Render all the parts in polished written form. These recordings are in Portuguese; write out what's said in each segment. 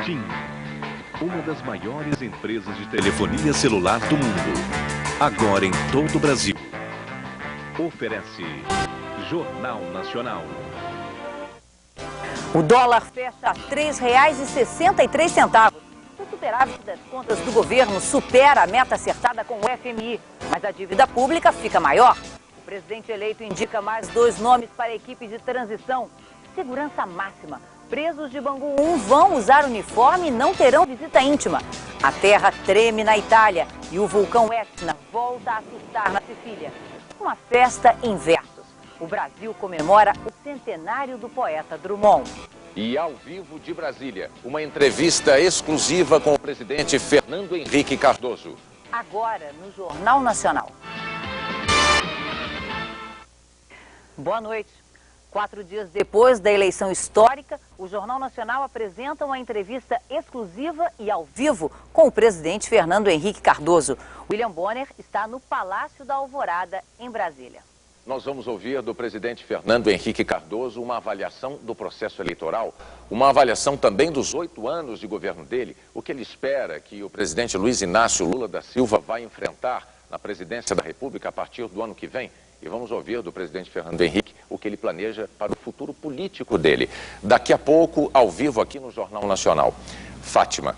TIM, uma das maiores empresas de telefonia celular do mundo, agora em todo o Brasil. Oferece Jornal Nacional. O dólar fecha a R$ 3,63. O superávit das contas do governo supera a meta acertada com o FMI, mas a dívida pública fica maior. O presidente eleito indica mais 2 nomes para a equipe de transição. Segurança máxima. Presos de Bangu 1 vão usar uniforme e não terão visita íntima. A terra treme na Itália e o vulcão Etna volta a assustar na Sicília. Uma festa em versos. O Brasil comemora o centenário do poeta Drummond. E ao vivo de Brasília, uma entrevista exclusiva com o presidente Fernando Henrique Cardoso. Agora no Jornal Nacional. Boa noite. 4 dias depois da eleição histórica, o Jornal Nacional apresenta uma entrevista exclusiva e ao vivo com o presidente Fernando Henrique Cardoso. William Bonner está no Palácio da Alvorada, em Brasília. Nós vamos ouvir do presidente Fernando Henrique Cardoso uma avaliação do processo eleitoral, uma avaliação também dos 8 anos de governo dele, o que ele espera que o presidente Luiz Inácio Lula da Silva vai enfrentar na presidência da República a partir do ano que vem. E vamos ouvir do presidente Fernando Henrique o que ele planeja para o futuro político dele. Daqui a pouco, ao vivo aqui no Jornal Nacional. Fátima.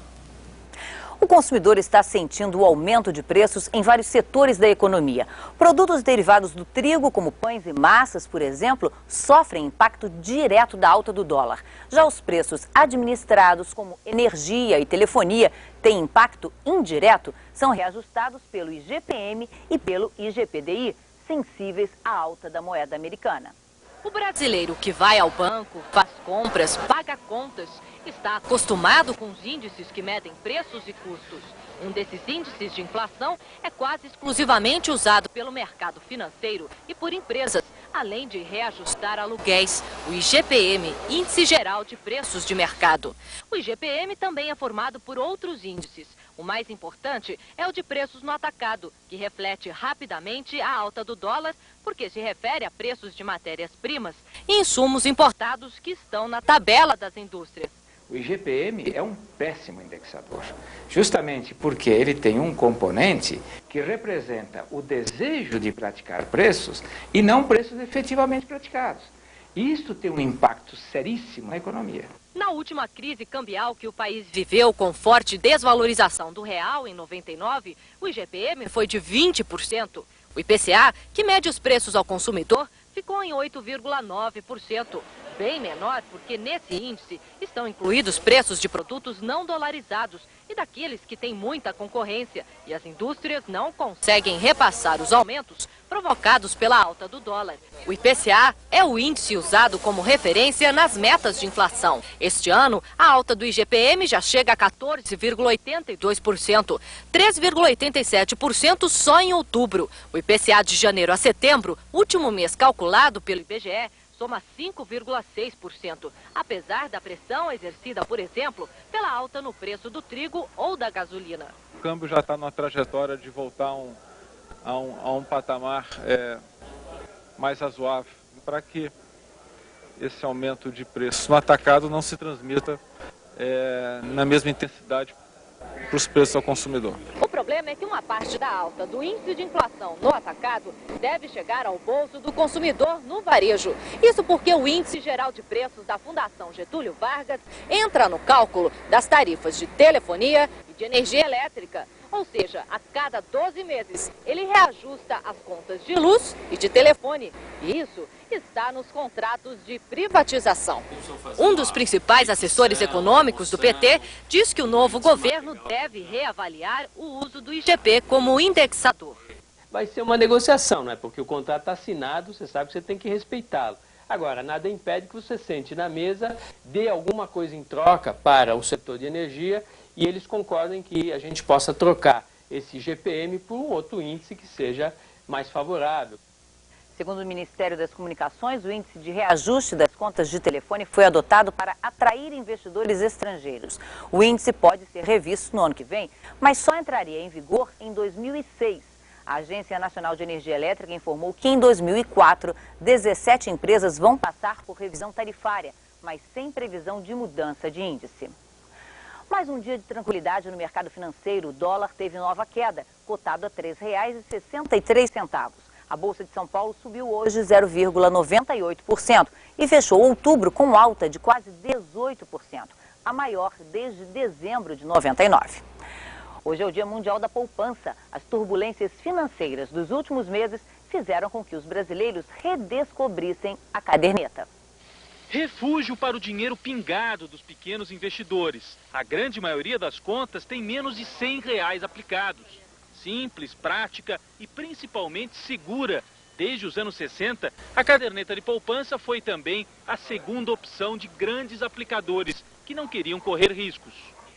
O consumidor está sentindo o aumento de preços em vários setores da economia. Produtos derivados do trigo, como pães e massas, por exemplo, sofrem impacto direto da alta do dólar. Já os preços administrados, como energia e telefonia, têm impacto indireto, são reajustados pelo IGPM e pelo IGPDI, sensíveis à alta da moeda americana. O brasileiro que vai ao banco, faz compras, paga contas, está acostumado com os índices que medem preços e custos. Um desses índices de inflação é quase exclusivamente usado pelo mercado financeiro e por empresas, além de reajustar aluguéis, o IGPM, Índice Geral de Preços de Mercado. O IGPM também é formado por outros índices. O mais importante é o de preços no atacado, que reflete rapidamente a alta do dólar, porque se refere a preços de matérias-primas e insumos importados que estão na tabela das indústrias. O IGPM é um péssimo indexador, justamente porque ele tem um componente que representa o desejo de praticar preços e não preços efetivamente praticados. Isto tem um impacto seríssimo na economia. Na última crise cambial que o país viveu com forte desvalorização do real em 99, o IGPM foi de 20%. O IPCA, que mede os preços ao consumidor, ficou em 8,9%. Bem menor porque nesse índice estão incluídos preços de produtos não dolarizados e daqueles que têm muita concorrência e as indústrias não conseguem repassar os aumentos provocados pela alta do dólar. O IPCA é o índice usado como referência nas metas de inflação. Este ano, a alta do IGPM já chega a 14,82%, 3,87% só em outubro. O IPCA de janeiro a setembro, último mês calculado pelo IBGE, soma 5,6%, apesar da pressão exercida, por exemplo, pela alta no preço do trigo ou da gasolina. O câmbio já está numa trajetória de voltar a um patamar mais razoável, para que esse aumento de preço no atacado não se transmita na mesma intensidade para os preços ao consumidor. O problema é que uma parte da alta do índice de inflação no atacado deve chegar ao bolso do consumidor no varejo. Isso porque o Índice Geral de Preços da Fundação Getúlio Vargas entra no cálculo das tarifas de telefonia e de energia elétrica. Ou seja, a cada 12 meses ele reajusta as contas de luz e de telefone. E isso está nos contratos de privatização. Um dos principais assessores econômicos do PT diz que o novo governo deve reavaliar o uso do IGP como indexador. Vai ser uma negociação, não é? Porque o contrato está assinado, você sabe que você tem que respeitá-lo. Agora, nada impede que você sente na mesa, dê alguma coisa em troca para o setor de energia e eles concordem que a gente possa trocar esse IGPM por um outro índice que seja mais favorável. Segundo o Ministério das Comunicações, o índice de reajuste das contas de telefone foi adotado para atrair investidores estrangeiros. O índice pode ser revisto no ano que vem, mas só entraria em vigor em 2006. A Agência Nacional de Energia Elétrica informou que em 2004, 17 empresas vão passar por revisão tarifária, mas sem previsão de mudança de índice. Mais um dia de tranquilidade no mercado financeiro. O dólar teve nova queda, cotado a R$ 3,63. A Bolsa de São Paulo subiu hoje 0,98% e fechou outubro com alta de quase 18%, a maior desde dezembro de 99. Hoje é o Dia Mundial da Poupança. As turbulências financeiras dos últimos meses fizeram com que os brasileiros redescobrissem a caderneta. Refúgio para o dinheiro pingado dos pequenos investidores. A grande maioria das contas tem menos de R$100 aplicados. Simples, prática e principalmente segura. Desde os anos 60, a caderneta de poupança foi também a segunda opção de grandes aplicadores que não queriam correr riscos.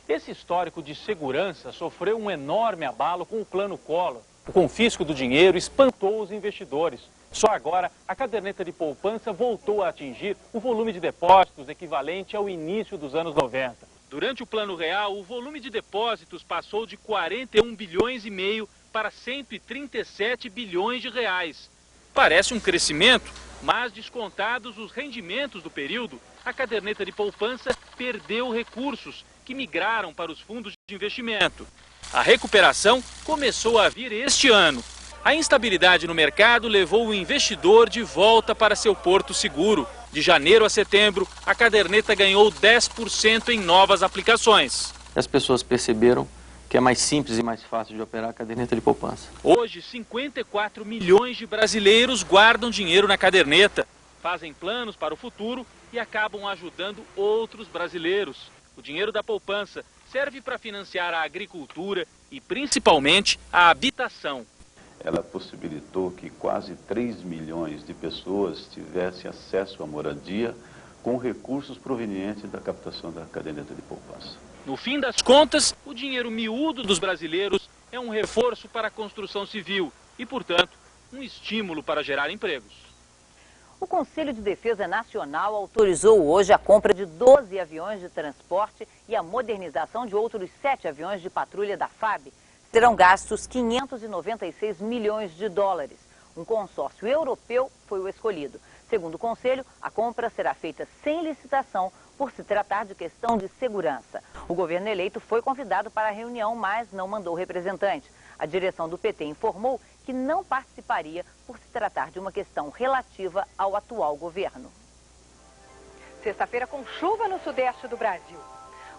Esse histórico de segurança sofreu um enorme abalo com o Plano Collor. O confisco do dinheiro espantou os investidores. Só agora, a caderneta de poupança voltou a atingir o volume de depósitos equivalente ao início dos anos 90. Durante o Plano Real, o volume de depósitos passou de 41 bilhões e meio para 137 bilhões de reais. Parece um crescimento, mas descontados os rendimentos do período, a caderneta de poupança perdeu recursos que migraram para os fundos de investimento. A recuperação começou a vir este ano. A instabilidade no mercado levou o investidor de volta para seu porto seguro. De janeiro a setembro, a caderneta ganhou 10% em novas aplicações. As pessoas perceberam que é mais simples e mais fácil de operar a caderneta de poupança. Hoje, 54 milhões de brasileiros guardam dinheiro na caderneta, fazem planos para o futuro e acabam ajudando outros brasileiros. O dinheiro da poupança serve para financiar a agricultura e, principalmente, a habitação. Ela possibilitou que quase 3 milhões de pessoas tivessem acesso à moradia com recursos provenientes da captação da caderneta de poupança. No fim das contas, o dinheiro miúdo dos brasileiros é um reforço para a construção civil e, portanto, um estímulo para gerar empregos. O Conselho de Defesa Nacional autorizou hoje a compra de 12 aviões de transporte e a modernização de outros 7 aviões de patrulha da FAB. Serão gastos 596 milhões de dólares. Um consórcio europeu foi o escolhido. Segundo o Conselho, a compra será feita sem licitação por se tratar de questão de segurança. O governo eleito foi convidado para a reunião, mas não mandou representante. A direção do PT informou que não participaria por se tratar de uma questão relativa ao atual governo. Sexta-feira com chuva no sudeste do Brasil.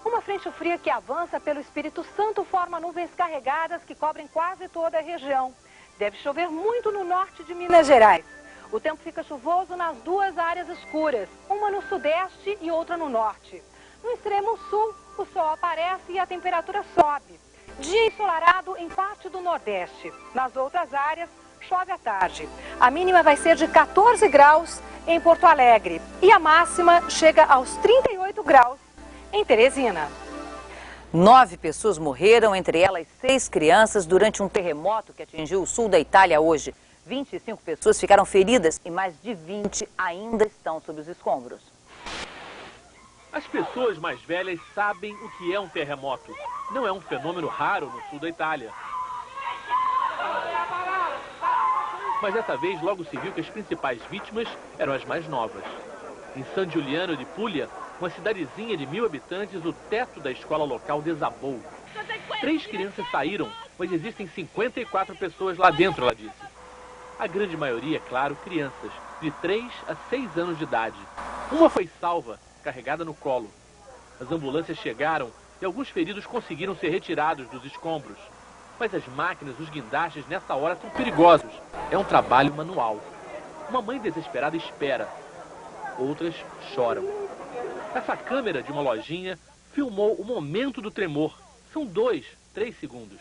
Uma frente fria que avança pelo Espírito Santo forma nuvens carregadas que cobrem quase toda a região. Deve chover muito no norte de Minas Gerais. O tempo fica chuvoso nas duas áreas escuras, uma no sudeste e outra no norte. No extremo sul, o sol aparece e a temperatura sobe. Dia ensolarado em parte do nordeste. Nas outras áreas, chove à tarde. A mínima vai ser de 14 graus em Porto Alegre e a máxima chega aos 38 graus em Teresina. 9 pessoas morreram, entre elas 6 crianças, durante um terremoto que atingiu o sul da Itália hoje. 25 pessoas ficaram feridas e mais de 20 ainda estão sob os escombros. As pessoas mais velhas sabem o que é um terremoto. Não é um fenômeno raro no sul da Itália. Mas dessa vez logo se viu que as principais vítimas eram as mais novas. Em San Giuliano de Puglia, uma cidadezinha de 1000 habitantes, o teto da escola local desabou. 3 crianças saíram, mas existem 54 pessoas lá dentro, ela disse. A grande maioria, é claro, crianças, de 3 a 6 anos de idade. Uma foi salva, carregada no colo. As ambulâncias chegaram e alguns feridos conseguiram ser retirados dos escombros. Mas as máquinas, os guindastes, nessa hora são perigosos. É um trabalho manual. Uma mãe desesperada espera. Outras choram. Essa câmera de uma lojinha filmou o momento do tremor. São 2, 3 segundos.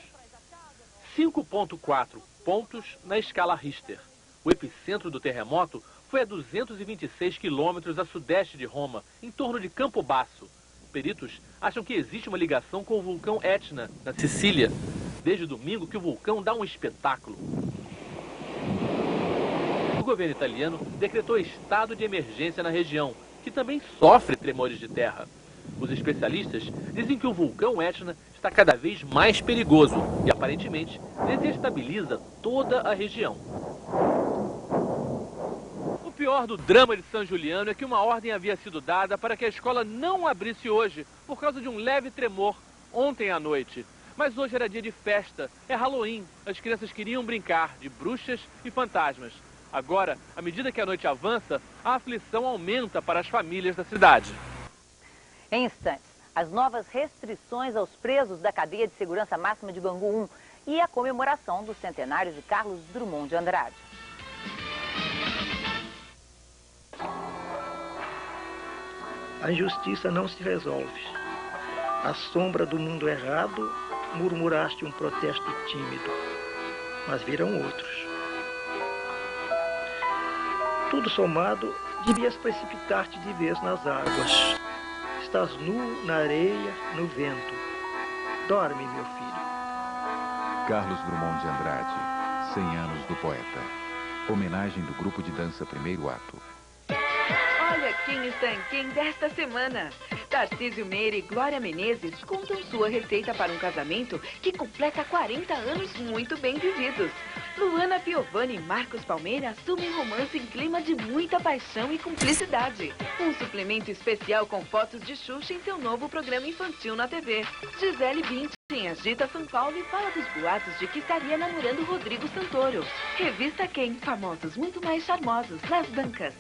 5,4 pontos na escala Richter. O epicentro do terremoto foi a 226 quilômetros a sudeste de Roma, em torno de Campobasso. Peritos acham que existe uma ligação com o vulcão Etna, na Sicília. Desde domingo que o vulcão dá um espetáculo. O governo italiano decretou estado de emergência na região, que também sofre tremores de terra. Os especialistas dizem que o vulcão Etna está cada vez mais perigoso e, aparentemente, desestabiliza toda a região. O pior do drama de São Juliano é que uma ordem havia sido dada para que a escola não abrisse hoje por causa de um leve tremor ontem à noite. Mas hoje era dia de festa, é Halloween. As crianças queriam brincar de bruxas e fantasmas. Agora, à medida que a noite avança, a aflição aumenta para as famílias da cidade. Em instantes, as novas restrições aos presos da cadeia de segurança máxima de Bangu 1 e a comemoração do centenário de Carlos Drummond de Andrade. A injustiça não se resolve. À sombra do mundo errado, murmuraste um protesto tímido, mas virão outros. Tudo somado, devias precipitar-te de vez nas águas. Estás nu na areia, no vento. Dorme, meu filho. Carlos Drummond de Andrade, 100 anos do poeta. Homenagem do grupo de dança Primeiro Ato. Olha quem está em quem desta semana. Tarcísio Meira e Glória Menezes contam sua receita para um casamento que completa 40 anos muito bem vividos. Luana Piovani e Marcos Palmeira assumem romance em clima de muita paixão e cumplicidade. Um suplemento especial com fotos de Xuxa em seu novo programa infantil na TV. Gisele Bündchen agita São Paulo e fala dos boatos de que estaria namorando Rodrigo Santoro. Revista Quem, famosos muito mais charmosos nas bancas.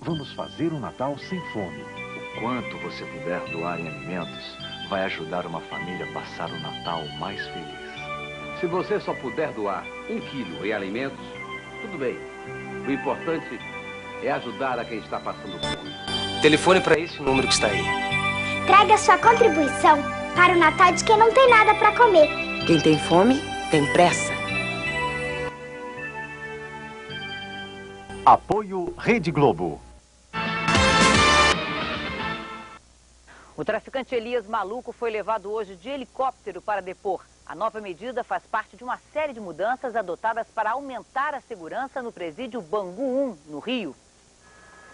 Vamos fazer um Natal sem fome. O quanto você puder doar em alimentos vai ajudar uma família a passar o Natal mais feliz. Se você só puder doar 1 quilo em alimentos, tudo bem. O importante é ajudar a quem está passando fome. Telefone para esse número que está aí. Traga sua contribuição para o Natal de quem não tem nada para comer. Quem tem fome, tem pressa. Apoio Rede Globo. O traficante Elias Maluco foi levado hoje de helicóptero para depor. A nova medida faz parte de uma série de mudanças adotadas para aumentar a segurança no presídio Bangu 1, no Rio.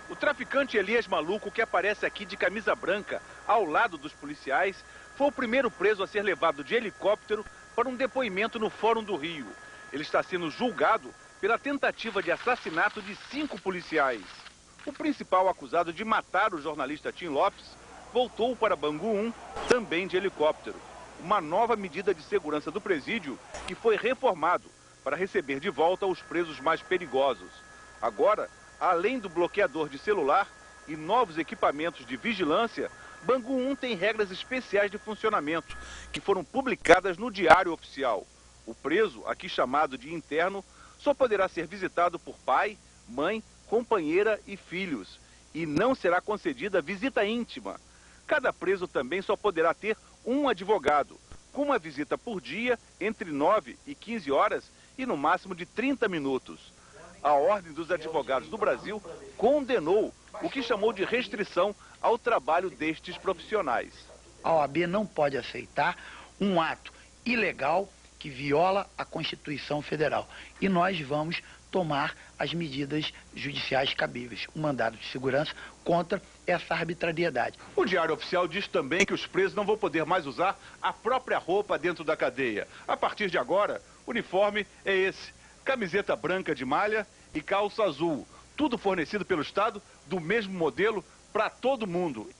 O traficante Elias Maluco, que aparece aqui de camisa branca, ao lado dos policiais, foi o primeiro preso a ser levado de helicóptero para um depoimento no Fórum do Rio. Ele está sendo julgado pela tentativa de assassinato de 5 policiais. O principal acusado de matar o jornalista Tim Lopes voltou para Bangu 1, também de helicóptero. Uma nova medida de segurança do presídio que foi reformado para receber de volta os presos mais perigosos. Agora, além do bloqueador de celular e novos equipamentos de vigilância, Bangu 1 tem regras especiais de funcionamento, que foram publicadas no Diário Oficial. O preso, aqui chamado de interno, só poderá ser visitado por pai, mãe, companheira e filhos, e não será concedida visita íntima. Cada preso também só poderá ter um advogado, com uma visita por dia entre 9 e 15 horas e no máximo de 30 minutos. A Ordem dos Advogados do Brasil condenou o que chamou de restrição ao trabalho destes profissionais. A OAB não pode aceitar um ato ilegal que viola a Constituição Federal. E nós vamos tomar as medidas judiciais cabíveis, um mandado de segurança contra essa arbitrariedade. O Diário Oficial diz também que os presos não vão poder mais usar a própria roupa dentro da cadeia. A partir de agora, o uniforme é esse: camiseta branca de malha e calça azul. Tudo fornecido pelo Estado, do mesmo modelo, para todo mundo.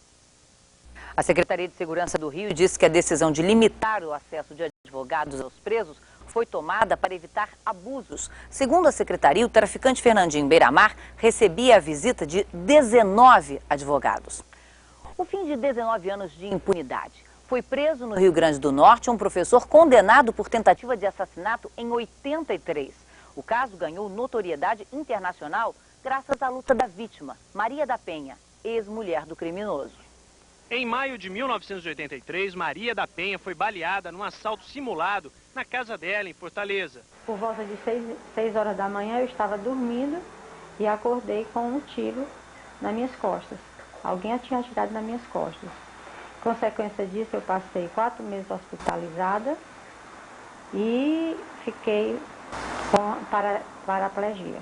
A Secretaria de Segurança do Rio disse que a decisão de limitar o acesso de advogados aos presos foi tomada para evitar abusos. Segundo a Secretaria, o traficante Fernandinho Beiramar recebia a visita de 19 advogados. O fim de 19 anos de impunidade. Foi preso no Rio Grande do Norte um professor condenado por tentativa de assassinato em 83. O caso ganhou notoriedade internacional graças à luta da vítima, Maria da Penha, ex-mulher do criminoso. Em maio de 1983, Maria da Penha foi baleada num assalto simulado na casa dela, em Fortaleza. Por volta de 6 horas da manhã, eu estava dormindo e acordei com um tiro nas minhas costas. Alguém tinha atirado nas minhas costas. Consequência disso, eu passei 4 meses hospitalizada e fiquei com paraplegia.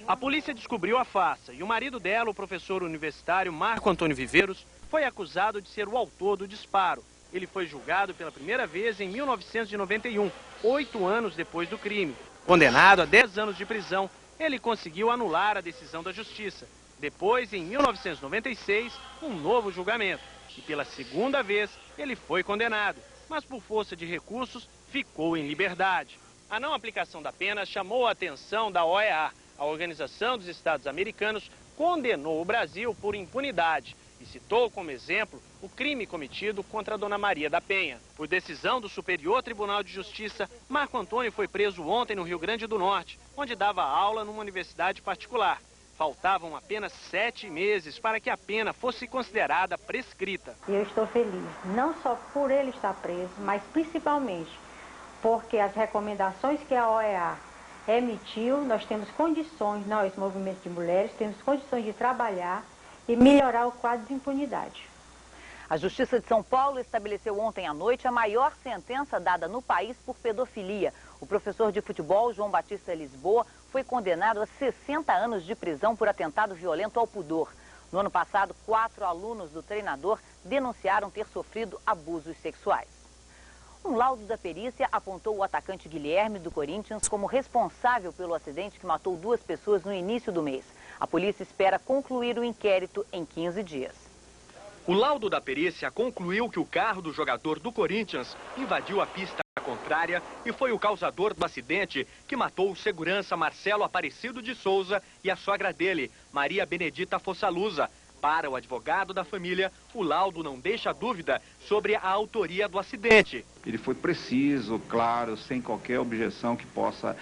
A polícia descobriu a farsa e o marido dela, o professor universitário Marco Antônio Viveiros, foi acusado de ser o autor do disparo. Ele foi julgado pela primeira vez em 1991, 8 anos depois do crime. Condenado a 10 anos de prisão, ele conseguiu anular a decisão da justiça. Depois, em 1996, um novo julgamento. E pela segunda vez, ele foi condenado, mas por força de recursos, ficou em liberdade. A não aplicação da pena chamou a atenção da OEA. A Organização dos Estados Americanos condenou o Brasil por impunidade e citou como exemplo o crime cometido contra a Dona Maria da Penha. Por decisão do Superior Tribunal de Justiça, Marco Antônio foi preso ontem no Rio Grande do Norte, onde dava aula numa universidade particular. Faltavam apenas 7 meses para que a pena fosse considerada prescrita. Eu estou feliz, não só por ele estar preso, mas principalmente porque as recomendações que a OEA emitiu, nós temos condições, nós, movimento de mulheres, temos condições de trabalhar e melhorar o quadro de impunidade. A Justiça de São Paulo estabeleceu ontem à noite a maior sentença dada no país por pedofilia. O professor de futebol, João Batista Lisboa, foi condenado a 60 anos de prisão por atentado violento ao pudor. No ano passado, 4 alunos do treinador denunciaram ter sofrido abusos sexuais. Um laudo da perícia apontou o atacante Guilherme, do Corinthians, como responsável pelo acidente que matou 2 pessoas no início do mês. A polícia espera concluir o inquérito em 15 dias. O laudo da perícia concluiu que o carro do jogador do Corinthians invadiu a pista contrária e foi o causador do acidente que matou o segurança Marcelo Aparecido de Souza e a sogra dele, Maria Benedita Fossalusa. Para o advogado da família, o laudo não deixa dúvida sobre a autoria do acidente. Ele foi preciso, claro, sem qualquer objeção que possa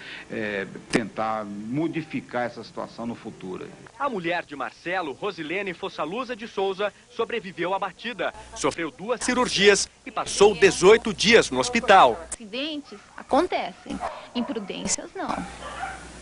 tentar modificar essa situação no futuro. A mulher de Marcelo, Rosilene Fossalusa de Souza, sobreviveu à batida. Sofreu 2 cirurgias e passou 18 dias no hospital. Acidentes acontecem, imprudências não,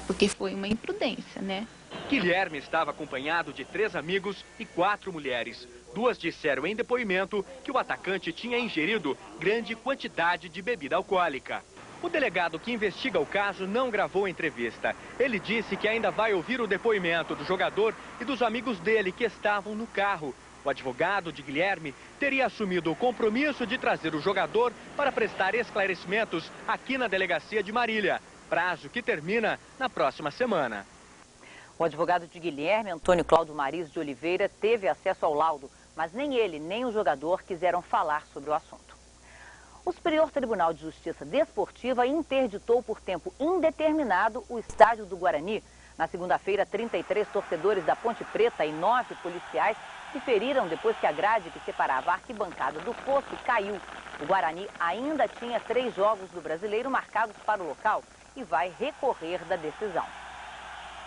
porque foi uma imprudência, né? Guilherme estava acompanhado de 3 amigos e 4 mulheres. 2 disseram em depoimento que o atacante tinha ingerido grande quantidade de bebida alcoólica. O delegado que investiga o caso não gravou a entrevista. Ele disse que ainda vai ouvir o depoimento do jogador e dos amigos dele que estavam no carro. O advogado de Guilherme teria assumido o compromisso de trazer o jogador para prestar esclarecimentos aqui na delegacia de Marília. Prazo que termina na próxima semana. O advogado de Guilherme, Antônio Cláudio Mariz de Oliveira, teve acesso ao laudo, mas nem ele nem o jogador quiseram falar sobre o assunto. O Superior Tribunal de Justiça Desportiva interditou por tempo indeterminado o estádio do Guarani. Na segunda-feira, 33 torcedores da Ponte Preta e 9 policiais se feriram depois que a grade que separava a arquibancada do posto caiu. O Guarani ainda tinha 3 jogos do Brasileiro marcados para o local e vai recorrer da decisão.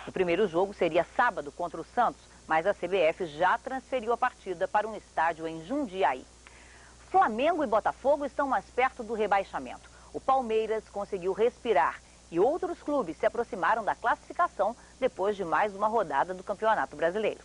O primeiro jogo seria sábado contra o Santos, mas a CBF já transferiu a partida para um estádio em Jundiaí. Flamengo e Botafogo estão mais perto do rebaixamento. O Palmeiras conseguiu respirar e outros clubes se aproximaram da classificação depois de mais uma rodada do Campeonato Brasileiro.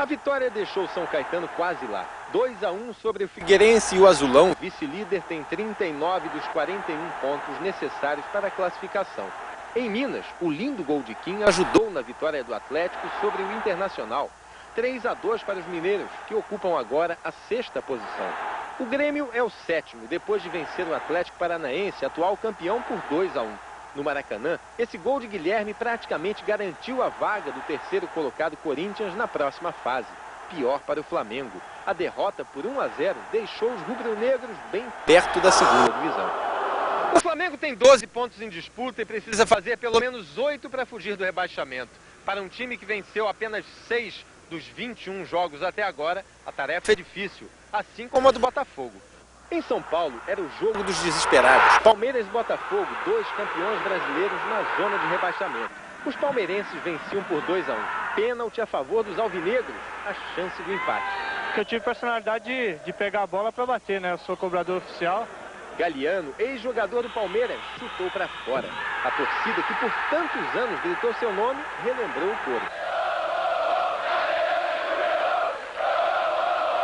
A vitória deixou São Caetano quase lá. 2-1 sobre o Figueirense e o Azulão, vice-líder, tem 39 dos 41 pontos necessários para a classificação. Em Minas, o lindo gol de Kim ajudou na vitória do Atlético sobre o Internacional. 3-2 para os mineiros, que ocupam agora a 6ª posição. O Grêmio é o 7º, depois de vencer o Atlético Paranaense, atual campeão, por 2-1. No Maracanã, esse gol de Guilherme praticamente garantiu a vaga do 3º colocado Corinthians na próxima fase. Pior para o Flamengo. A derrota por 1-0 deixou os rubro-negros bem perto da 2ª divisão. O Flamengo tem 12 pontos em disputa e precisa fazer pelo menos 8 para fugir do rebaixamento. Para um time que venceu apenas 6 dos 21 jogos até agora, a tarefa é difícil, assim como a do Botafogo. Em São Paulo, era o jogo dos desesperados. Palmeiras e Botafogo, 2 campeões brasileiros na zona de rebaixamento. Os palmeirenses venciam por 2-1. Pênalti a favor dos alvinegros, a chance do empate. Eu tive personalidade de pegar a bola para bater, né? Eu sou cobrador oficial. Galiano, ex-jogador do Palmeiras, chutou para fora. A torcida que por tantos anos gritou seu nome, relembrou o coro.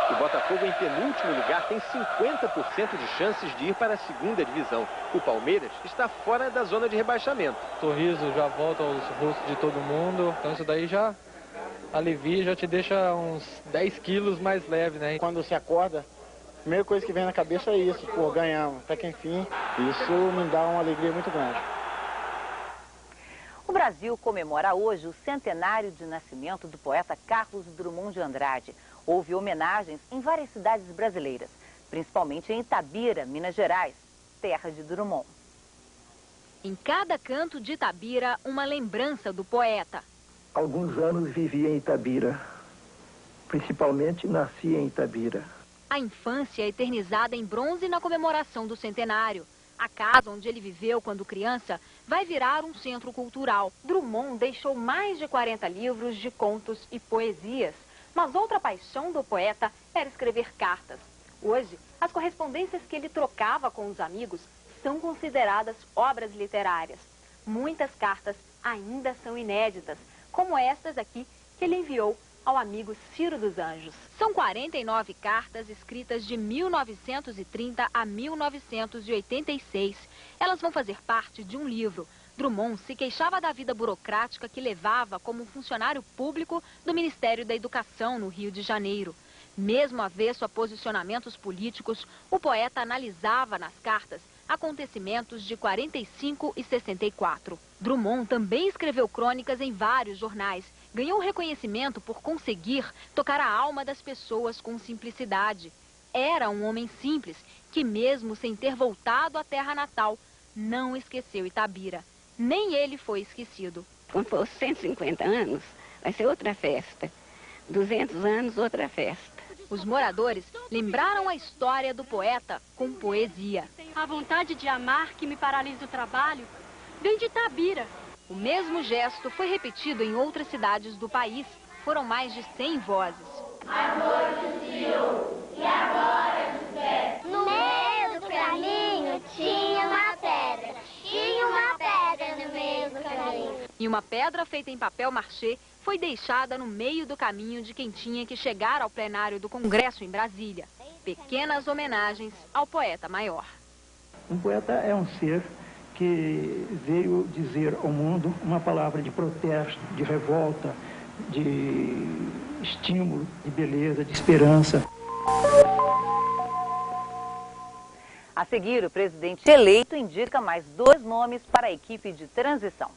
O Botafogo, em penúltimo lugar, tem 50% de chances de ir para a 2ª divisão. O Palmeiras está fora da zona de rebaixamento. O sorriso já volta aos rostos de todo mundo, então isso daí já alivia, já te deixa uns 10 quilos mais leve, né? Quando você acorda, a primeira coisa que vem na cabeça é isso, pô, ganhamos, até que enfim, isso me dá uma alegria muito grande. O Brasil Brasil comemora hoje o centenário de nascimento do poeta Carlos Drummond de Andrade. Houve homenagens em várias cidades brasileiras, principalmente em Itabira, Minas Gerais, terra de Drummond. Em cada canto de Itabira, uma lembrança do poeta. Alguns anos vivi em Itabira. Principalmente nasci em Itabira. A infância é eternizada em bronze na comemoração do centenário. A casa onde ele viveu quando criança vai virar um centro cultural. Drummond deixou mais de 40 livros de contos e poesias. Mas outra paixão do poeta era escrever cartas. Hoje, as correspondências que ele trocava com os amigos são consideradas obras literárias. Muitas cartas ainda são inéditas, como estas aqui que ele enviou ao amigo Ciro dos Anjos. São 49 cartas escritas de 1930 a 1986. Elas vão fazer parte de um livro. Drummond se queixava da vida burocrática que levava como funcionário público do Ministério da Educação no Rio de Janeiro. Mesmo avesso a posicionamentos políticos, o poeta analisava nas cartas acontecimentos de 45 e 64. Drummond também escreveu crônicas em vários jornais. Ganhou reconhecimento por conseguir tocar a alma das pessoas com simplicidade. Era um homem simples que, mesmo sem ter voltado à terra natal, não esqueceu Itabira. Nem ele foi esquecido. Quando for 150 anos, vai ser outra festa. 200 anos, outra festa. Os moradores lembraram a história do poeta com poesia. A vontade de amar que me paralisa o trabalho vem de Itabira. O mesmo gesto foi repetido em outras cidades do país. Foram mais de 100 vozes. A noite esfriou e agora desperta. No meio do caminho tinha uma pedra. Tinha uma pedra no meio do caminho. E uma pedra feita em papel machê foi deixada no meio do caminho de quem tinha que chegar ao plenário do Congresso em Brasília. Pequenas homenagens ao poeta maior. Um poeta é um ser que veio dizer ao mundo uma palavra de protesto, de revolta, de estímulo, de beleza, de esperança. A seguir, o presidente eleito indica mais 2 nomes para a equipe de transição.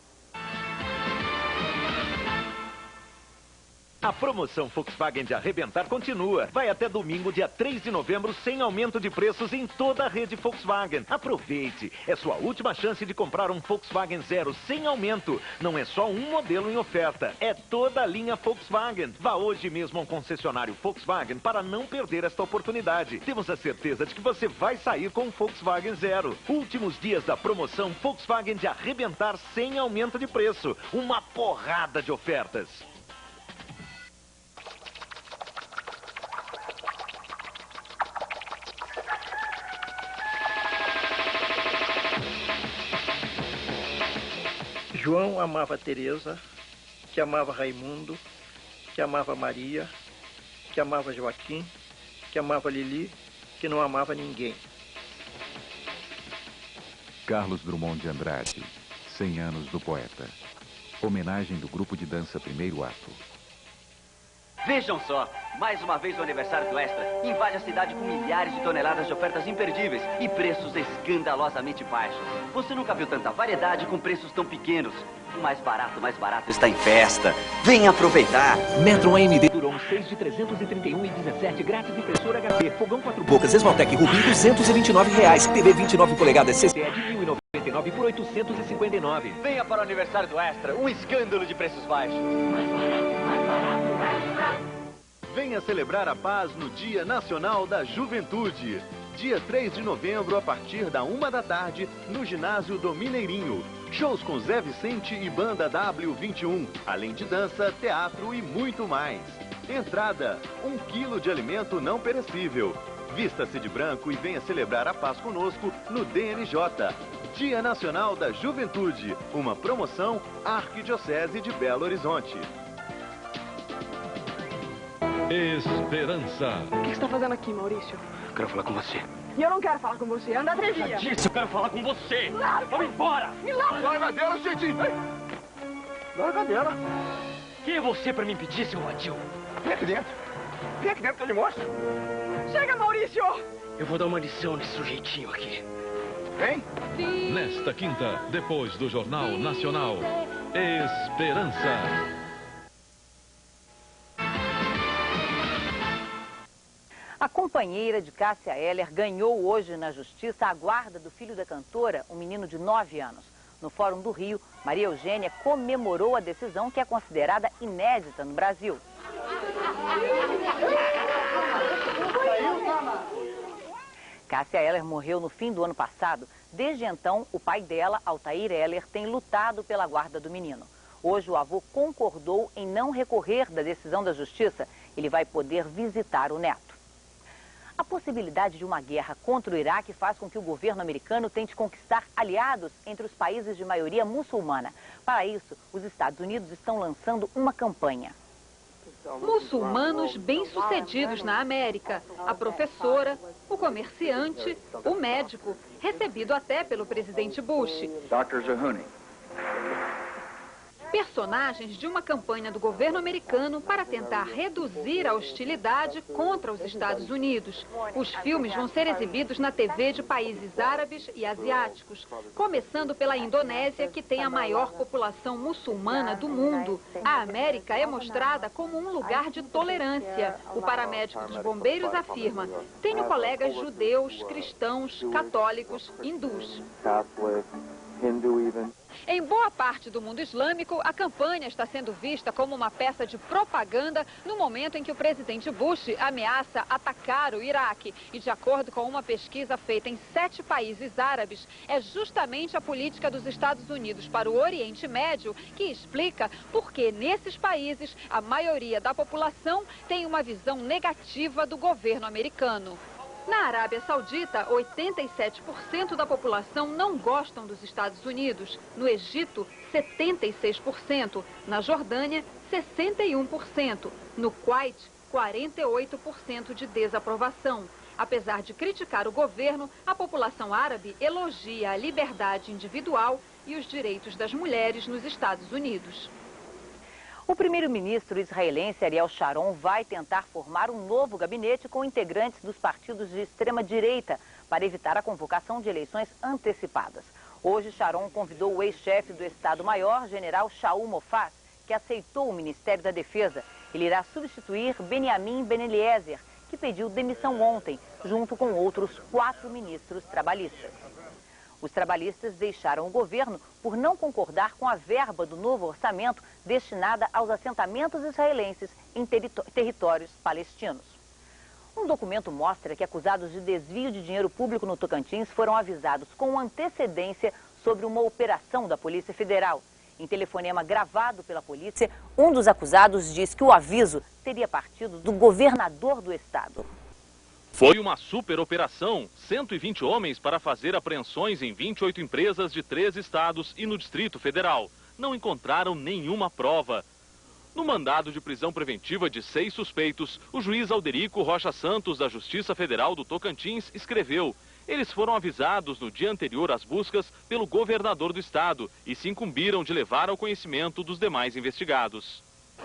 A promoção Volkswagen de arrebentar continua. Vai até domingo, dia 3 de novembro, sem aumento de preços em toda a rede Volkswagen. Aproveite! É sua última chance de comprar um Volkswagen Zero sem aumento. Não é só um modelo em oferta, é toda a linha Volkswagen. Vá hoje mesmo a um concessionário Volkswagen para não perder esta oportunidade. Temos a certeza de que você vai sair com um Volkswagen Zero. Últimos dias da promoção Volkswagen de arrebentar sem aumento de preço. Uma porrada de ofertas. João amava Teresa, que amava Raimundo, que amava Maria, que amava Joaquim, que amava Lili, que não amava ninguém. Carlos Drummond de Andrade, 100 anos do poeta. Homenagem do grupo de dança Primeiro Ato. Vejam só, mais uma vez o aniversário do Extra invade a cidade com milhares de toneladas de ofertas imperdíveis e preços escandalosamente baixos. Você nunca viu tanta variedade com preços tão pequenos. O mais barato está em festa. Venha aproveitar. Metron AMD Duron 6 de 331,17 grátis, impressora HP, fogão 4 bocas, Esmaltec Rubi R$229, TV 29 polegadas CC de 1.099 por 859. Venha para o aniversário do Extra, um escândalo de preços baixos. Venha celebrar a paz no Dia Nacional da Juventude. Dia 3 de novembro, a partir da 1 da tarde, no ginásio do Mineirinho. Shows com Zé Vicente e banda W21, além de dança, teatro e muito mais. Entrada, 1 quilo de alimento não perecível. Vista-se de branco e venha celebrar a paz conosco no DNJ. Dia Nacional da Juventude, uma promoção Arquidiocese de Belo Horizonte. Esperança. O que você está fazendo aqui, Maurício? Quero falar com você. E eu não quero falar com você. Anda, atrevia. Já disse, eu quero falar com você. Vamos embora. Me larga. Largadeira, gente. Largadeira. Quem é você para me impedir, seu vadio? Vem aqui dentro. Vem aqui dentro que eu lhe mostro. Chega, Maurício. Eu vou dar uma lição nesse sujeitinho aqui. Vem. Nesta quinta, depois do Jornal Nacional, Esperança. A companheira de Cássia Eller ganhou hoje na justiça a guarda do filho da cantora, um menino de 9 anos. No Fórum do Rio, Maria Eugênia comemorou a decisão que é considerada inédita no Brasil. Cássia Eller morreu no fim do ano passado. Desde então, o pai dela, Altair Eller, tem lutado pela guarda do menino. Hoje, o avô concordou em não recorrer da decisão da justiça. Ele vai poder visitar o neto. A possibilidade de uma guerra contra o Iraque faz com que o governo americano tente conquistar aliados entre os países de maioria muçulmana. Para isso, os Estados Unidos estão lançando uma campanha. Muçulmanos bem-sucedidos na América, a professora, o comerciante, o médico, recebido até pelo presidente Bush. Dr. Zahuni. Personagens de uma campanha do governo americano para tentar reduzir a hostilidade contra os Estados Unidos. Os filmes vão ser exibidos na TV de países árabes e asiáticos, começando pela Indonésia, que tem a maior população muçulmana do mundo. A América é mostrada como um lugar de tolerância. O paramédico dos bombeiros afirma: tenho colegas judeus, cristãos, católicos, hindus. Em boa parte do mundo islâmico, a campanha está sendo vista como uma peça de propaganda no momento em que o presidente Bush ameaça atacar o Iraque. E de acordo com uma pesquisa feita em 7 países árabes, é justamente a política dos Estados Unidos para o Oriente Médio que explica por que nesses países a maioria da população tem uma visão negativa do governo americano. Na Arábia Saudita, 87% da população não gostam dos Estados Unidos. No Egito, 76%. Na Jordânia, 61%. No Kuwait, 48% de desaprovação. Apesar de criticar o governo, a população árabe elogia a liberdade individual e os direitos das mulheres nos Estados Unidos. O primeiro-ministro israelense Ariel Sharon vai tentar formar um novo gabinete com integrantes dos partidos de extrema-direita para evitar a convocação de eleições antecipadas. Hoje, Sharon convidou o ex-chefe do Estado-Maior, general Shaul Mofaz, que aceitou o Ministério da Defesa. Ele irá substituir Benyamin Ben-Eliezer, que pediu demissão ontem, junto com outros 4 ministros trabalhistas. Os trabalhistas deixaram o governo por não concordar com a verba do novo orçamento destinada aos assentamentos israelenses em territórios palestinos. Um documento mostra que acusados de desvio de dinheiro público no Tocantins foram avisados com antecedência sobre uma operação da Polícia Federal. Em telefonema gravado pela polícia, um dos acusados diz que o aviso teria partido do governador do estado. Foi uma super operação, 120 homens para fazer apreensões em 28 empresas de 3 estados e no Distrito Federal. Não encontraram nenhuma prova. No mandado de prisão preventiva de 6 suspeitos, o juiz Alderico Rocha Santos, da Justiça Federal do Tocantins, escreveu: eles foram avisados no dia anterior às buscas pelo governador do estado e se incumbiram de levar ao conhecimento dos demais investigados.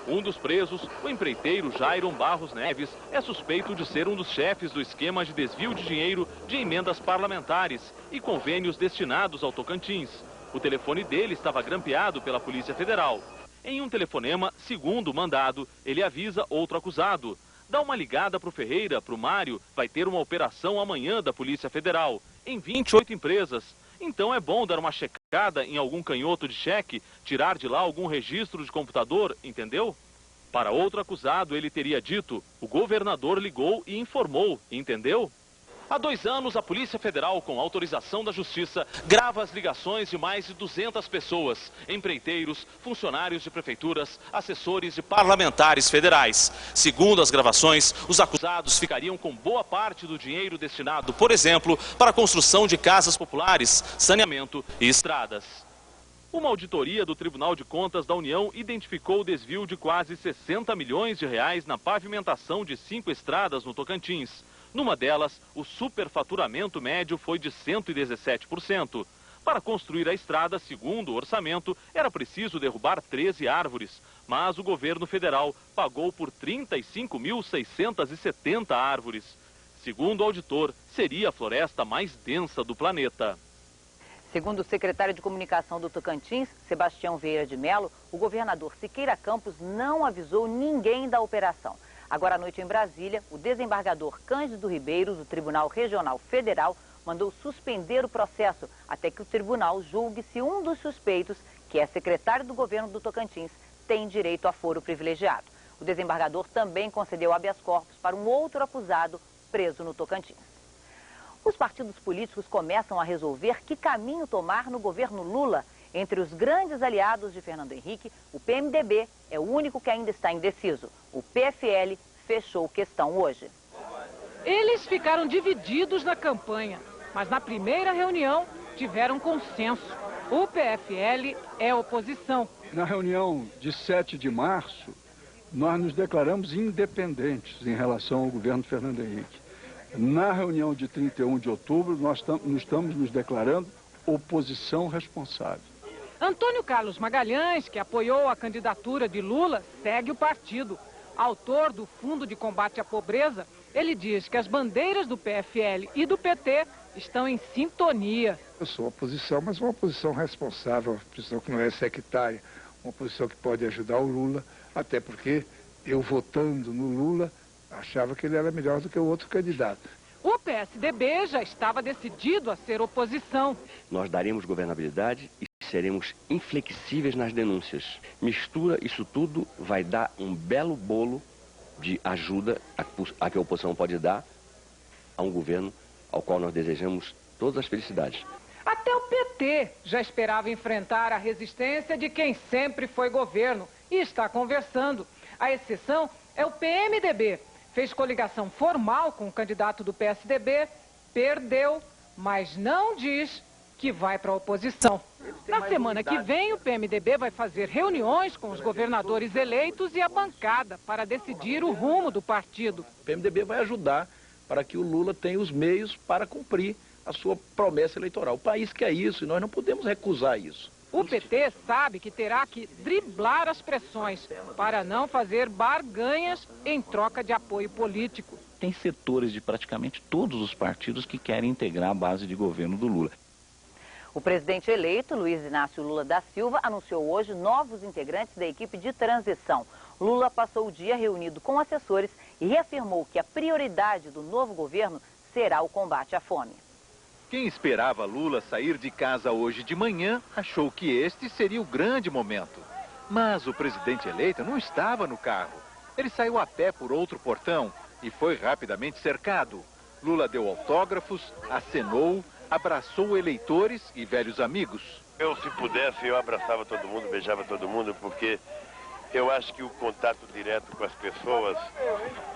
Um dos presos, o empreiteiro Jairon Barros Neves, é suspeito de ser um dos chefes do esquema de desvio de dinheiro de emendas parlamentares e convênios destinados ao Tocantins. O telefone dele estava grampeado pela Polícia Federal. Em um telefonema, segundo o mandado, ele avisa outro acusado: dá uma ligada para o Ferreira, para o Mário, vai ter uma operação amanhã da Polícia Federal, em 28 empresas. Então é bom dar uma checada em algum canhoto de cheque, tirar de lá algum registro de computador, entendeu? Para outro acusado, ele teria dito: o governador ligou e informou, entendeu? Há 2 anos, a Polícia Federal, com autorização da Justiça, grava as ligações de mais de 200 pessoas, empreiteiros, funcionários de prefeituras, assessores de parlamentares federais. Segundo as gravações, os acusados ficariam com boa parte do dinheiro destinado, por exemplo, para a construção de casas populares, saneamento e estradas. Uma auditoria do Tribunal de Contas da União identificou o desvio de quase 60 milhões de reais na pavimentação de 5 estradas no Tocantins. Numa delas, o superfaturamento médio foi de 117%. Para construir a estrada, segundo o orçamento, era preciso derrubar 13 árvores, mas o governo federal pagou por 35.670 árvores. Segundo o auditor, seria a floresta mais densa do planeta. Segundo o secretário de Comunicação do Tocantins, Sebastião Vieira de Mello, o governador Siqueira Campos não avisou ninguém da operação. Agora à noite em Brasília, o desembargador Cândido Ribeiro, do Tribunal Regional Federal, mandou suspender o processo até que o tribunal julgue se um dos suspeitos, que é secretário do governo do Tocantins, tem direito a foro privilegiado. O desembargador também concedeu habeas corpus para um outro acusado preso no Tocantins. Os partidos políticos começam a resolver que caminho tomar no governo Lula. Entre os grandes aliados de Fernando Henrique, o PMDB é o único que ainda está indeciso. O PFL fechou questão hoje. Eles ficaram divididos na campanha, mas na primeira reunião tiveram consenso. O PFL é oposição. Na reunião de 7 de março, nós nos declaramos independentes em relação ao governo Fernando Henrique. Na reunião de 31 de outubro, nós estamos nos declarando oposição responsável. Antônio Carlos Magalhães, que apoiou a candidatura de Lula, segue o partido. Autor do Fundo de Combate à Pobreza, ele diz que as bandeiras do PFL e do PT estão em sintonia. Eu sou oposição, mas uma oposição responsável, uma oposição que não é sectária, uma oposição que pode ajudar o Lula, até porque eu votando no Lula achava que ele era melhor do que o outro candidato. O PSDB já estava decidido a ser oposição. Nós daremos governabilidade e seremos inflexíveis nas denúncias. Mistura isso tudo, vai dar um belo bolo de ajuda a que a oposição pode dar a um governo ao qual nós desejamos todas as felicidades. Até o PT já esperava enfrentar a resistência de quem sempre foi governo e está conversando. A exceção é o PMDB. Fez coligação formal com o candidato do PSDB, perdeu, mas não diz que vai para a oposição. Na semana que vem, o PMDB vai fazer reuniões com os governadores eleitos e a bancada para decidir o rumo do partido. O PMDB vai ajudar para que o Lula tenha os meios para cumprir a sua promessa eleitoral. O país quer isso e nós não podemos recusar isso. O PT sabe que terá que driblar as pressões para não fazer barganhas em troca de apoio político. Tem setores de praticamente todos os partidos que querem integrar a base de governo do Lula. O presidente eleito, Luiz Inácio Lula da Silva, anunciou hoje novos integrantes da equipe de transição. Lula passou o dia reunido com assessores e reafirmou que a prioridade do novo governo será o combate à fome. Quem esperava Lula sair de casa hoje de manhã achou que este seria o grande momento. Mas o presidente eleito não estava no carro. Ele saiu a pé por outro portão e foi rapidamente cercado. Lula deu autógrafos, acenou, abraçou eleitores e velhos amigos. Eu, se pudesse, eu abraçava todo mundo, beijava todo mundo, porque eu acho que o contato direto com as pessoas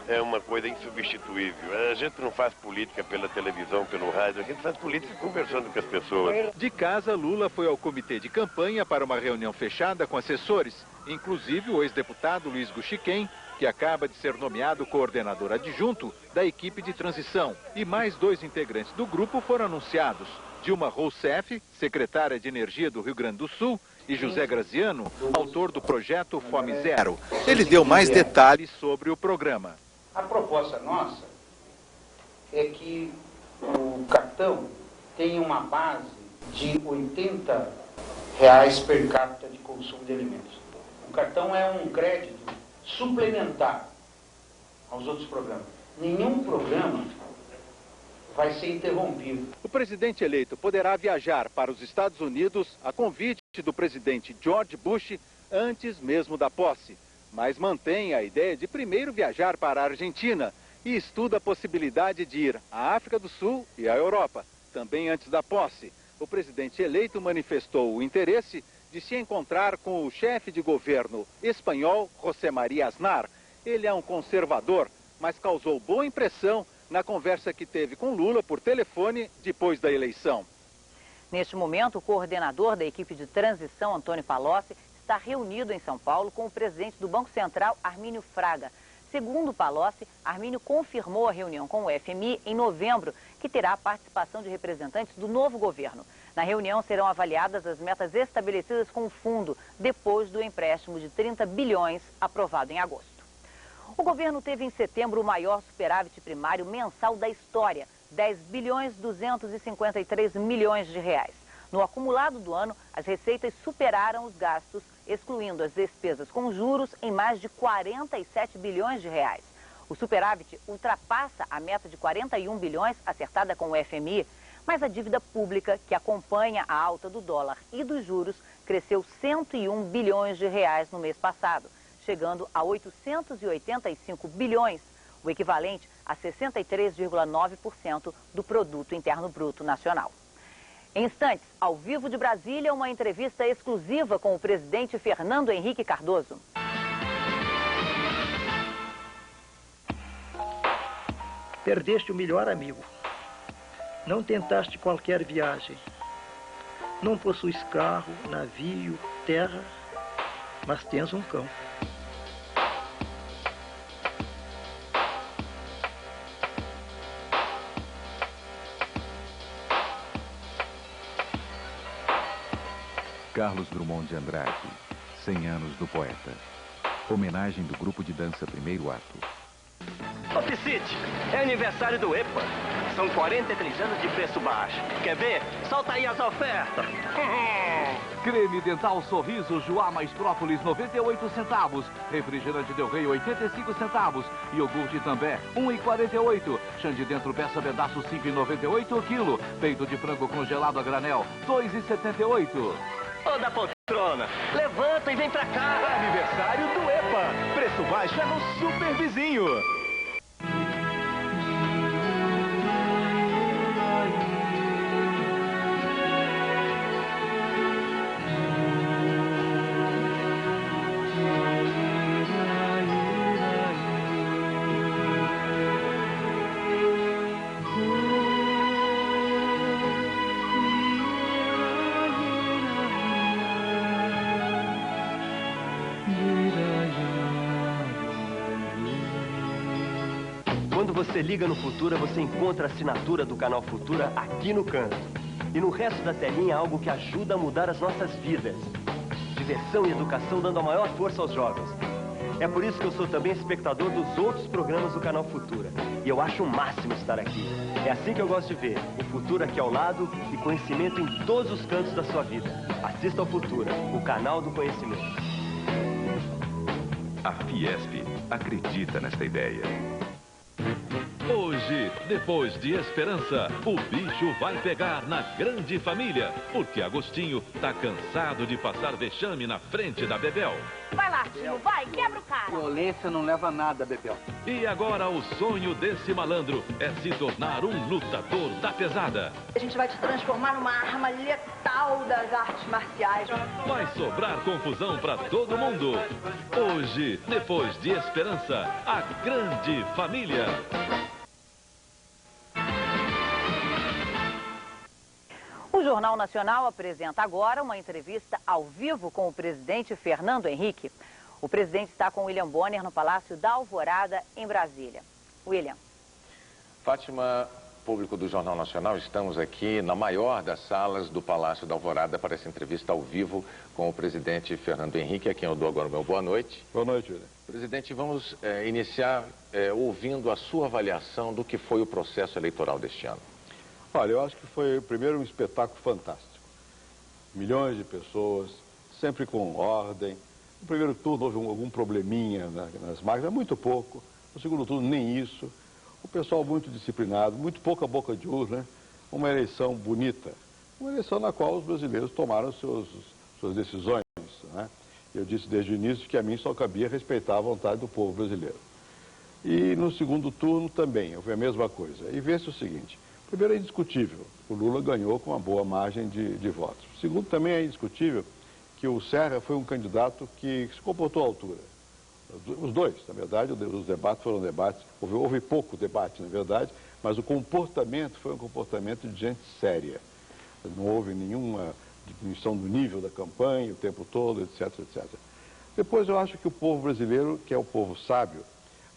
é uma coisa insubstituível. A gente não faz política pela televisão, pelo rádio, a gente faz política conversando com as pessoas. De casa, Lula foi ao comitê de campanha para uma reunião fechada com assessores, inclusive o ex-deputado Luiz Guxiquem, que acaba de ser nomeado coordenador adjunto da equipe de transição. E mais 2 integrantes do grupo foram anunciados. Dilma Rousseff, secretária de Energia do Rio Grande do Sul, e José Graziano, autor do projeto Fome Zero. Ele deu mais detalhes sobre o programa. A proposta nossa é que o cartão tenha uma base de R$80 per capita de consumo de alimentos. O cartão é um crédito suplementar aos outros programas. Nenhum programa vai ser interrompido. O presidente eleito poderá viajar para os Estados Unidos a convite do presidente George Bush antes mesmo da posse, mas mantém a ideia de primeiro viajar para a Argentina e estuda a possibilidade de ir à África do Sul e à Europa, também antes da posse. O presidente eleito manifestou o interesse de se encontrar com o chefe de governo espanhol, José María Aznar. Ele é um conservador, mas causou boa impressão na conversa que teve com Lula por telefone depois da eleição. Neste momento, o coordenador da equipe de transição, Antônio Palocci, está reunido em São Paulo com o presidente do Banco Central, Armínio Fraga. Segundo Palocci, Armínio confirmou a reunião com o FMI em novembro, que terá a participação de representantes do novo governo. Na reunião serão avaliadas as metas estabelecidas com o fundo, depois do empréstimo de 30 bilhões aprovado em agosto. O governo teve em setembro o maior superávit primário mensal da história, 10 bilhões 253 milhões de reais. No acumulado do ano, as receitas superaram os gastos, excluindo as despesas com juros em mais de 47 bilhões de reais. O superávit ultrapassa a meta de 41 bilhões acertada com o FMI, mas a dívida pública, que acompanha a alta do dólar e dos juros, cresceu 101 bilhões de reais no mês passado, chegando a 885 bilhões, o equivalente a 63,9% do Produto Interno Bruto Nacional. Em instantes, ao vivo de Brasília, uma entrevista exclusiva com o presidente Fernando Henrique Cardoso. Perdeste o melhor amigo. Não tentaste qualquer viagem. Não possuis carro, navio, terra, mas tens um cão. Carlos Drummond de Andrade, 100 anos do poeta. Homenagem do grupo de dança Primeiro Ato. Ô Piscite, é aniversário do EPA. São 43 anos de preço baixo. Quer ver? Solta aí as ofertas. Creme Dental Sorriso Joá mais Própolis 98 centavos. Refrigerante Del Rey 85 centavos. Iogurte També 1,48. Chã de dentro peça pedaço 5,98 o quilo. Peito de frango congelado a granel 2,78. Ô da poltrona, levanta e vem pra cá. Aniversário do EPA. Preço baixo é no Super Vizinho. Quando você liga no Futura, você encontra a assinatura do canal Futura aqui no canto. E no resto da telinha, algo que ajuda a mudar as nossas vidas. Diversão e educação dando a maior força aos jovens. É por isso que eu sou também espectador dos outros programas do canal Futura. E eu acho o máximo estar aqui. É assim que eu gosto de ver. O Futura aqui ao lado e conhecimento em todos os cantos da sua vida. Assista ao Futura, o canal do conhecimento. A Fiesp acredita nesta ideia. Hoje, depois de Esperança, o bicho vai pegar na grande família, porque Agostinho tá cansado de passar vexame na frente da Bebel. Vai lá, tio, vai, quebra o cara. Violência não leva a nada, Bebel. E agora o sonho desse malandro é se tornar um lutador da pesada. A gente vai te transformar numa arma letal das artes marciais. Vai sobrar confusão pra todo mundo. Hoje, depois de Esperança, a grande família. O Jornal Nacional apresenta agora uma entrevista ao vivo com o presidente Fernando Henrique. O presidente está com William Bonner no Palácio da Alvorada, em Brasília. William. Fátima, público do Jornal Nacional, estamos aqui na maior das salas do Palácio da Alvorada para essa entrevista ao vivo com o presidente Fernando Henrique, a quem eu dou agora o meu boa noite. Boa noite, William. Presidente, vamos iniciar ouvindo a sua avaliação do que foi o processo eleitoral deste ano. Olha, eu acho que foi, primeiro, um espetáculo fantástico. Milhões de pessoas, sempre com ordem. No primeiro turno houve algum probleminha nas máquinas, muito pouco. No segundo turno, nem isso. O pessoal muito disciplinado, muito pouca boca de urna. Uma eleição bonita. Uma eleição na qual os brasileiros tomaram suas decisões, né? Eu disse desde o início que a mim só cabia respeitar a vontade do povo brasileiro. E no segundo turno também, houve a mesma coisa. E vê-se o seguinte... Primeiro, é indiscutível, o Lula ganhou com uma boa margem de votos. Segundo, também é indiscutível que o Serra foi um candidato que se comportou à altura. Os dois, na verdade, os debates foram debates, houve pouco debate, na verdade, mas o comportamento foi um comportamento de gente séria. Não houve nenhuma diminuição do nível da campanha o tempo todo, etc, etc. Depois, eu acho que o povo brasileiro, que é o povo sábio,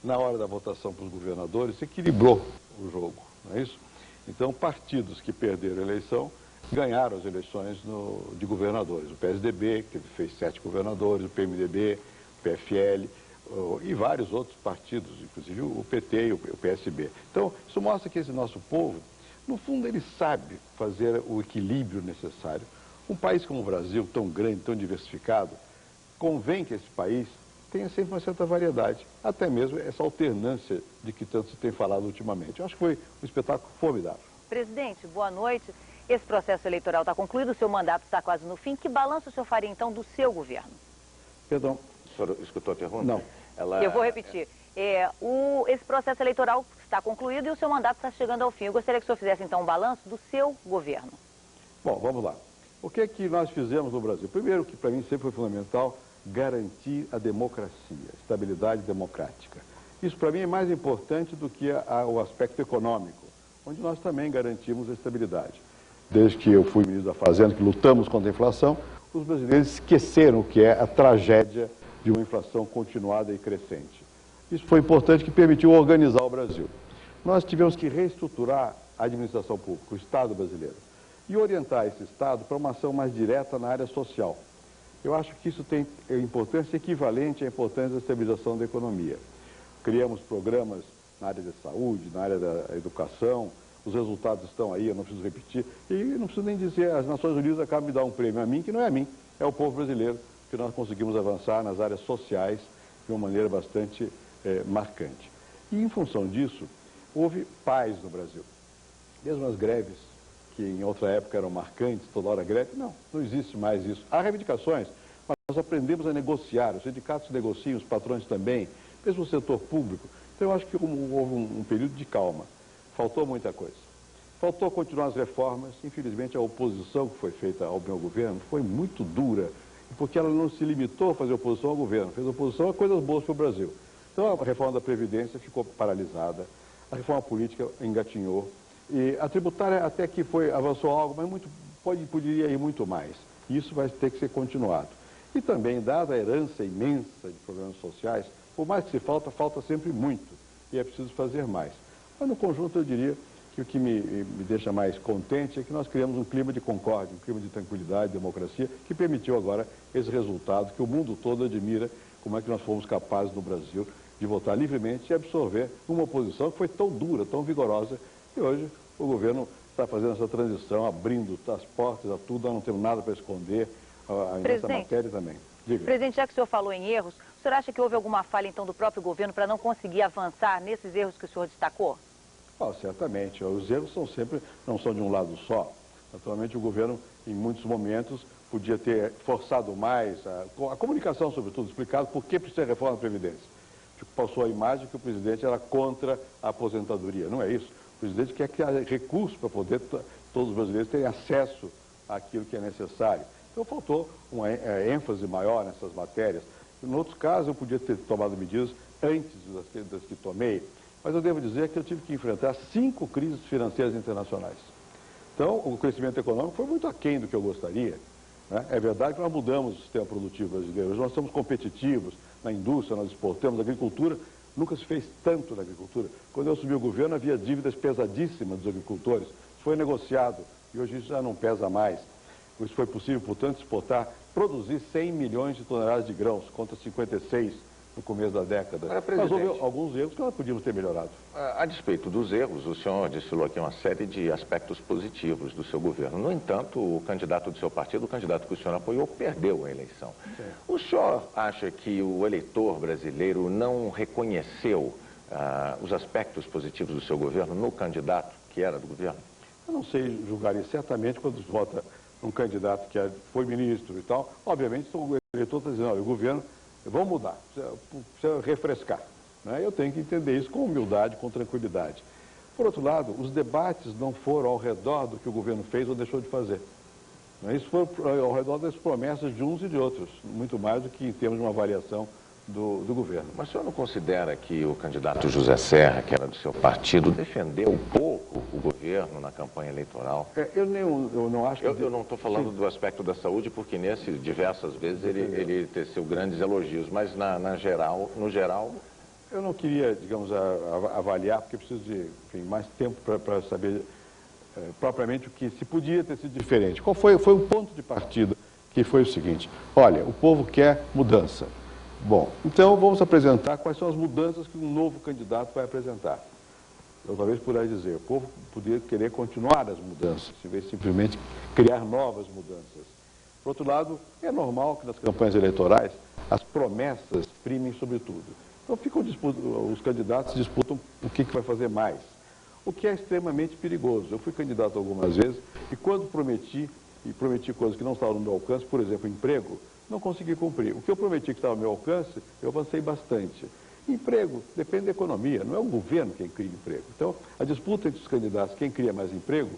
na hora da votação para os governadores, equilibrou o jogo, não é isso? Então, partidos que perderam a eleição ganharam as eleições de governadores. O PSDB, que fez 7 governadores, o PMDB, o PFL e vários outros partidos, inclusive o PT e o PSB. Então, isso mostra que esse nosso povo No fundo, ele sabe fazer o equilíbrio necessário. Um país como o Brasil, tão grande, tão diversificado, convém que esse país tenha sempre uma certa variedade, até mesmo essa alternância de que tanto se tem falado ultimamente. Eu acho que foi um espetáculo formidável. Presidente, boa noite. Esse processo eleitoral está concluído, o seu mandato está quase no fim. Que balanço o senhor faria, então, do seu governo? Perdão. O senhor escutou a pergunta? Não. Eu vou repetir. Esse processo eleitoral está concluído e o seu mandato está chegando ao fim. Eu gostaria que o senhor fizesse, então, um balanço do seu governo. Bom, vamos lá. O que é que nós fizemos no Brasil? Primeiro, que para mim sempre foi fundamental, garantir a democracia, a estabilidade democrática. Isso para mim é mais importante do que o aspecto econômico, onde nós também garantimos a estabilidade. Desde que eu fui ministro da Fazenda, que lutamos contra a inflação, os brasileiros esqueceram o que é a tragédia de uma inflação continuada e crescente. Isso foi importante, que permitiu organizar o Brasil. Nós tivemos que reestruturar a administração pública, o Estado brasileiro, e orientar esse Estado para uma ação mais direta na área social. Eu acho que isso tem importância equivalente à importância da estabilização da economia. Criamos programas na área da saúde, na área da educação, os resultados estão aí, eu não preciso repetir, e não preciso nem dizer, as Nações Unidas acabam de dar um prêmio a mim, que não é a mim, é o povo brasileiro, que nós conseguimos avançar nas áreas sociais de uma maneira bastante marcante. E em função disso, houve paz no Brasil. Mesmo as greves, que em outra época eram marcantes, toda hora greve, não existe mais isso. Há reivindicações, mas nós aprendemos a negociar, os sindicatos negociam, os patrões também, mesmo o setor público. Então eu acho que houve um período de calma. Faltou muita coisa. Faltou continuar as reformas. Infelizmente, a oposição que foi feita ao meu governo foi muito dura, porque ela não se limitou a fazer oposição ao governo, fez oposição a coisas boas para o Brasil. Então a reforma da Previdência ficou paralisada, a reforma política engatinhou, e a tributária até que avançou algo, mas poderia ir muito mais. Isso vai ter que ser continuado. E também, dada a herança imensa de programas sociais, por mais que se falta sempre muito, e é preciso fazer mais. Mas no conjunto eu diria que o que me deixa mais contente é que nós criamos um clima de concórdia, um clima de tranquilidade, democracia, que permitiu agora esse resultado que o mundo todo admira, como é que nós fomos capazes no Brasil de votar livremente e absorver uma oposição que foi tão dura, tão vigorosa, e hoje o governo está fazendo essa transição, abrindo as portas a tudo, nós não temos nada para esconder nessa matéria também. Diga. Presidente, já que o senhor falou em erros, o senhor acha que houve alguma falha, então, do próprio governo para não conseguir avançar nesses erros que o senhor destacou? Certamente. Os erros não são de um lado só. Naturalmente, o governo, em muitos momentos, podia ter forçado mais a comunicação, sobretudo, explicado por que precisa de reforma da Previdência. Passou a imagem que o presidente era contra a aposentadoria. Não é isso. O presidente quer que haja recursos para poder todos os brasileiros terem acesso àquilo que é necessário. Então, faltou uma ênfase maior nessas matérias. Em outros casos, eu podia ter tomado medidas antes das que tomei, mas eu devo dizer que eu tive que enfrentar 5 crises financeiras internacionais. Então, o crescimento econômico foi muito aquém do que eu gostaria, né? É verdade que nós mudamos o sistema produtivo brasileiro. Hoje nós somos competitivos na indústria, nós exportamos, na agricultura. Nunca se fez tanto na agricultura. Quando eu assumi o governo, havia dívidas pesadíssimas dos agricultores. Isso foi negociado e hoje isso já não pesa mais. Isso foi possível, portanto, produzir 100 milhões de toneladas de grãos, contra 56 no começo da década. Mas houve alguns erros que nós podíamos ter melhorado. A despeito dos erros, o senhor desfilou aqui uma série de aspectos positivos do seu governo. No entanto, o candidato do seu partido, o candidato que o senhor apoiou, perdeu a eleição. Sim. O senhor acha que o eleitor brasileiro não reconheceu os aspectos positivos do seu governo no candidato que era do governo? Eu não sei julgar isso. Certamente, quando se vota um candidato que foi ministro e tal, obviamente o eleitor está dizendo, olha, o governo, vamos mudar, precisa refrescar. Né? Eu tenho que entender isso com humildade, com tranquilidade. Por outro lado, os debates não foram ao redor do que o governo fez ou deixou de fazer. Isso foi ao redor das promessas de uns e de outros, muito mais do que em termos de uma avaliação do governo. Mas o senhor não considera que o candidato José Serra, que era do seu partido, defendeu pouco o governo na campanha eleitoral? Eu não acho que... Eu não estou falando do aspecto da saúde, porque nesse, diversas vezes, ele teceu grandes elogios, mas no geral... Eu não queria, digamos, avaliar, porque preciso de mais tempo para saber propriamente o que se podia ter sido diferente. Qual foi um ponto de partida, que foi o seguinte: olha, o povo quer mudança. Bom, então vamos apresentar quais são as mudanças que um novo candidato vai apresentar. eu talvez pudesse dizer, o povo poderia querer continuar as mudanças, em vez de simplesmente criar novas mudanças. Por outro lado, é normal que nas campanhas eleitorais as promessas primem sobre tudo. Então os candidatos disputam o que vai fazer mais, o que é extremamente perigoso. Eu fui candidato algumas vezes e quando prometi coisas que não estavam no meu alcance, por exemplo, emprego, não consegui cumprir. O que eu prometi que estava no meu alcance, eu avancei bastante. Emprego depende da economia, não é o governo quem cria emprego. Então, a disputa entre os candidatos, quem cria mais emprego,